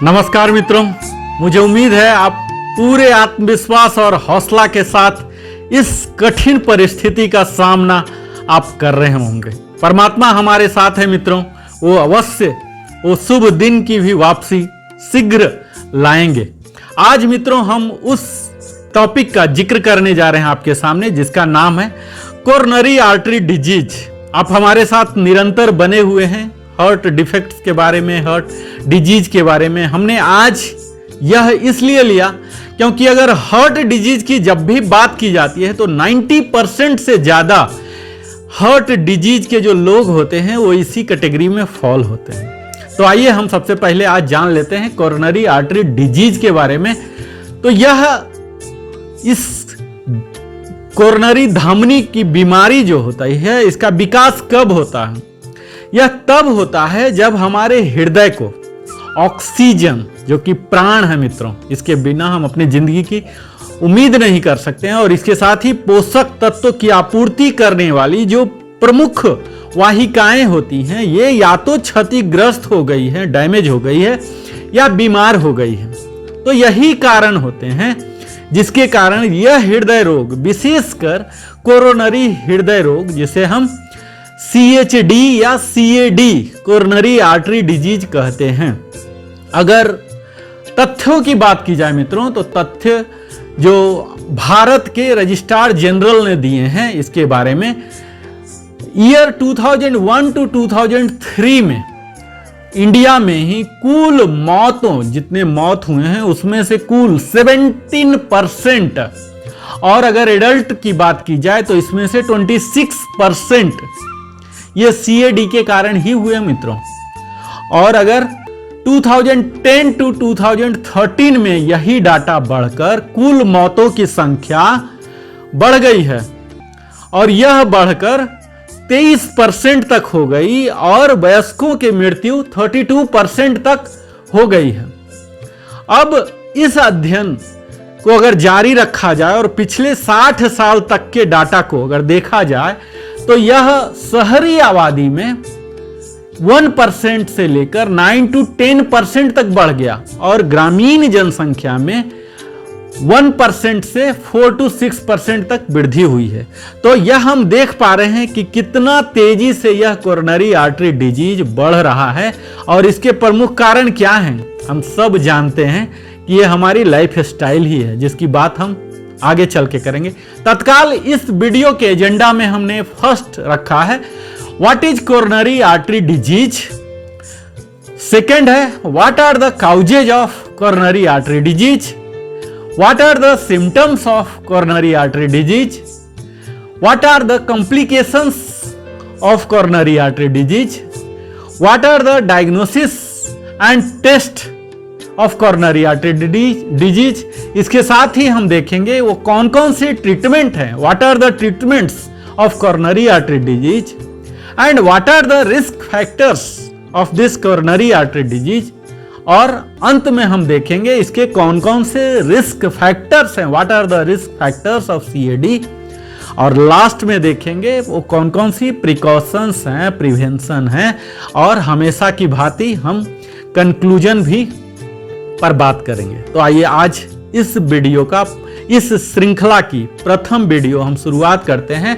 नमस्कार मित्रों, मुझे उम्मीद है आप पूरे आत्मविश्वास और हौसला के साथ इस कठिन परिस्थिति का सामना आप कर रहे होंगे। परमात्मा हमारे साथ है मित्रों, वो अवश्य वो शुभ दिन की भी वापसी शीघ्र लाएंगे। आज मित्रों हम उस टॉपिक का जिक्र करने जा रहे हैं आपके सामने, जिसका नाम है कोरोनरी आर्टरी डिजीज। आप हमारे साथ निरंतर बने हुए हैं हार्ट डिफेक्ट्स के बारे में, हार्ट डिजीज के बारे में। हमने आज यह इसलिए लिया क्योंकि अगर हार्ट डिजीज की जब भी बात की जाती है तो 90% से ज्यादा हार्ट डिजीज के जो लोग होते हैं वो इसी कैटेगरी में फॉल होते हैं। तो आइए हम सबसे पहले आज जान लेते हैं कोरोनरी आर्टरी डिजीज के बारे में। तो यह इस कोरोनरी धमनी की बीमारी जो होता है, इसका विकास कब होता है? यह तब होता है जब हमारे हृदय को ऑक्सीजन, जो कि प्राण है मित्रों, इसके बिना हम अपनी जिंदगी की उम्मीद नहीं कर सकते हैं, और इसके साथ ही पोषक तत्वों की आपूर्ति करने वाली जो प्रमुख वाहिकाएं होती हैं, ये या तो क्षतिग्रस्त हो गई है, डैमेज हो गई है, या बीमार हो गई है। तो यही कारण होते हैं जिसके कारण यह हृदय रोग, विशेषकर कोरोनरी हृदय रोग, जिसे हम CHD या CAD कोरोनरी आर्टरी डिजीज कहते हैं। अगर तथ्यों की बात की जाए मित्रों, तो तथ्य जो भारत के रजिस्ट्रार जनरल ने दिए हैं इसके बारे में, ईयर 2001 टू 2003 में इंडिया में ही कुल मौतों, जितने मौत हुए हैं उसमें से कुल 17%, और अगर एडल्ट की बात की जाए तो इसमें से 26% ये CAD के कारण ही हुए मित्रों। और अगर 2010 टू 2013 में यही डाटा बढ़कर कुल मौतों की संख्या बढ़ गई है, और यह बढ़कर 23% तक हो गई, और वयस्कों की मृत्यु 32% तक हो गई है। अब इस अध्ययन को अगर जारी रखा जाए और पिछले 60 साल तक के डाटा को अगर देखा जाए, तो यह शहरी आबादी में 1% से लेकर 9 to 10% तक बढ़ गया, और ग्रामीण जनसंख्या में 1% से 4 to 6% तक वृद्धि हुई है। तो यह हम देख पा रहे हैं कि कितना तेजी से यह कोरोनरी आर्टरी डिजीज बढ़ रहा है, और इसके प्रमुख कारण क्या हैं हम सब जानते हैं कि यह हमारी लाइफ स्टाइल ही है, जिसकी बात हम आगे चल के करेंगे। तत्काल इस वीडियो के एजेंडा में हमने फर्स्ट रखा है what is coronary artery disease, second है what are the causes of coronary artery disease, what are the symptoms of coronary artery disease, what are the complications of coronary artery disease, what are the diagnosis and test of coronary artery disease. इसके साथ ही हम देखेंगे वो कौन कौन से treatment हैं, what are the treatments of coronary artery disease, and what are the risk factors of this coronary artery disease. और अंत में हम देखेंगे इसके कौन कौन से रिस्क फैक्टर्स हैं, what are the risk factors of CAD, और लास्ट में देखेंगे वो कौन कौन सी प्रिकॉशंस हैं, प्रिवेंशन हैं, और हमेशा की भांति हम कंक्लूजन भी पर बात करेंगे। तो आइए आज इस वीडियो का, इस श्रृंखला की प्रथम वीडियो हम शुरुआत करते हैं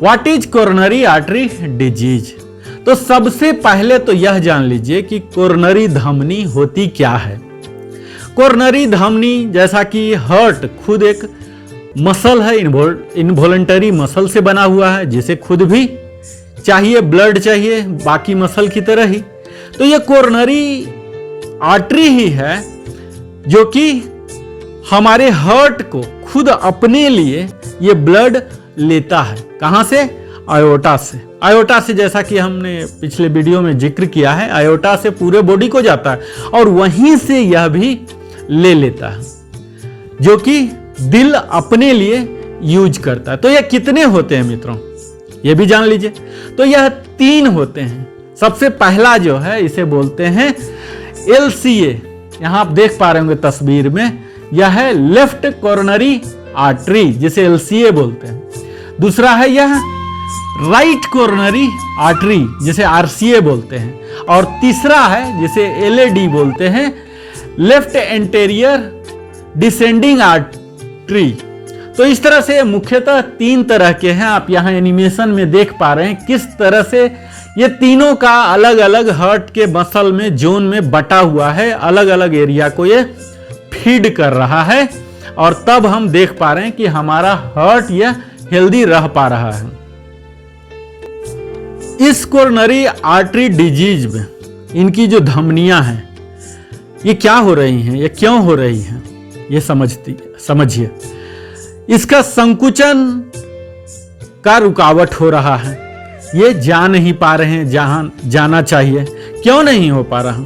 what is coronary artery disease. तो सबसे पहले तो यह जान लीजिए कि कोरोनरी धमनी होती क्या है। कोरोनरी धमनी, जैसा कि हार्ट खुद एक मसल है, इनवॉलंटरी मसल से बना हुआ है, जिसे खुद भी चाहिए, ब्लड चाहिए बाकी मसल की तरह ही। तो यह कोरोनरी आर्टरी ही है जो कि हमारे हार्ट को खुद अपने लिए ये ब्लड लेता है। कहां से? आयोटा से। आयोटा से, जैसा कि हमने पिछले वीडियो में जिक्र किया है, आयोटा से पूरे बॉडी को जाता है, और वहीं से यह भी ले लेता है, जो कि दिल अपने लिए यूज करता है। तो यह कितने होते हैं मित्रों, यह भी जान लीजिए। तो यह 3 होते हैं। सबसे पहला जो है इसे बोलते हैं LCA, यहां आप देख पा रहे होंगे तस्वीर में, यह है लेफ्ट कोरोनरी आर्टरी, जिसे LCA बोलते हैं। दूसरा है यह राइट कोरोनरी आर्टरी, जिसे RCA बोलते हैं। और तीसरा है जिसे LAD बोलते हैं, लेफ्ट एंटेरियर डिसेंडिंग आर्टरी। तो इस तरह से मुख्यतः 3 तरह के हैं। आप यहाँ एनिमेशन में देख पा रहे हैं किस तरह से ये तीनों का अलग अलग हार्ट के मसल में जोन में बटा हुआ है, अलग अलग एरिया को ये फीड कर रहा है और तब हम देख पा रहे हैं कि हमारा हार्ट यह हेल्दी रह पा रहा है। इस कोरोनरी आर्टरी डिजीज में इनकी जो धमनियां हैं ये क्या हो रही हैं, ये क्यों हो रही हैं, ये समझिए। इसका संकुचन का रुकावट हो रहा है, ये जा नहीं पा रहे हैं जहां जाना चाहिए। क्यों नहीं हो पा रहा?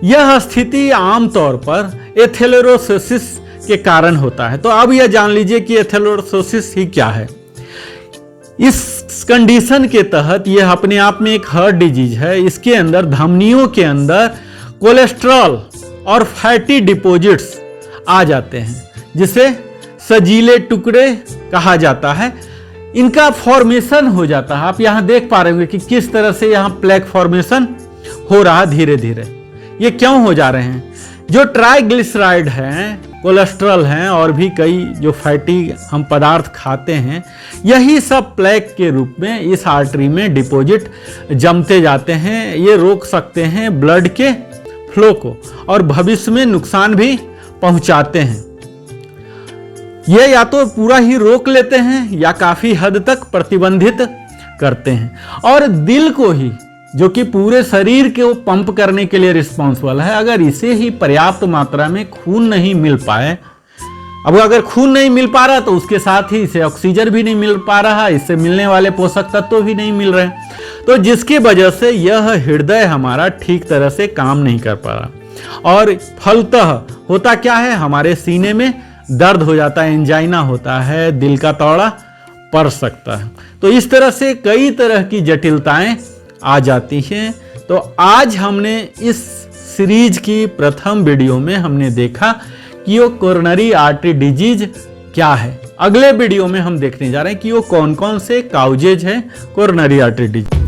यह स्थिति आमतौर पर एथेरोस्क्लेरोसिस के कारण होता है। तो अब यह जान लीजिए कि एथेरोस्क्लेरोसिस ही क्या है। इस कंडीशन के तहत यह अपने आप में एक हार्ट डिजीज है। इसके अंदर धमनियों के अंदर कोलेस्ट्रॉल और फैटी डिपॉजिट्स आ जाते हैं, जिसे सजीले टुकड़े कहा जाता है। इनका फॉर्मेशन हो जाता है। आप यहां देख पा रहे होंगे कि किस तरह से यहां प्लेक फॉर्मेशन हो रहा धीरे धीरे। ये क्यों हो जा रहे हैं? जो ट्राइग्लिसराइड हैं, कोलेस्ट्रॉल हैं और भी कई जो फैटी हम पदार्थ खाते हैं, यही सब प्लेक के रूप में इस आर्टरी में डिपॉजिट जमते जाते हैं। ये रोक सकते हैं ब्लड के फ्लो को और भविष्य में नुकसान भी पहुंचाते हैं। ये या तो पूरा ही रोक लेते हैं या काफी हद तक प्रतिबंधित करते हैं। और दिल को ही, जो कि पूरे शरीर को पंप करने के लिए रिस्पॉन्सिबल है, अगर इसे ही पर्याप्त मात्रा में खून नहीं मिल पाए, अब अगर खून नहीं मिल पा रहा तो उसके साथ ही इसे ऑक्सीजन भी नहीं मिल पा रहा, इससे मिलने वाले पोषक तत्व भी नहीं मिल रहे, तो जिसकी वजह से यह हृदय हमारा ठीक तरह से काम नहीं कर पा रहा। और फलतः होता क्या है, हमारे सीने में दर्द हो जाता है, एंजाइना होता है, दिल का दौरा पड़ सकता है। तो इस तरह से कई तरह की जटिलताएं आ जाती हैं। तो आज हमने इस सीरीज की प्रथम वीडियो में हमने देखा कि वो कोरोनरी आर्टरी डिजीज क्या है। अगले वीडियो में हम देखने जा रहे हैं कि वो कौन कौन से काउजेज है कोरोनरी आर्टरी डिजीज।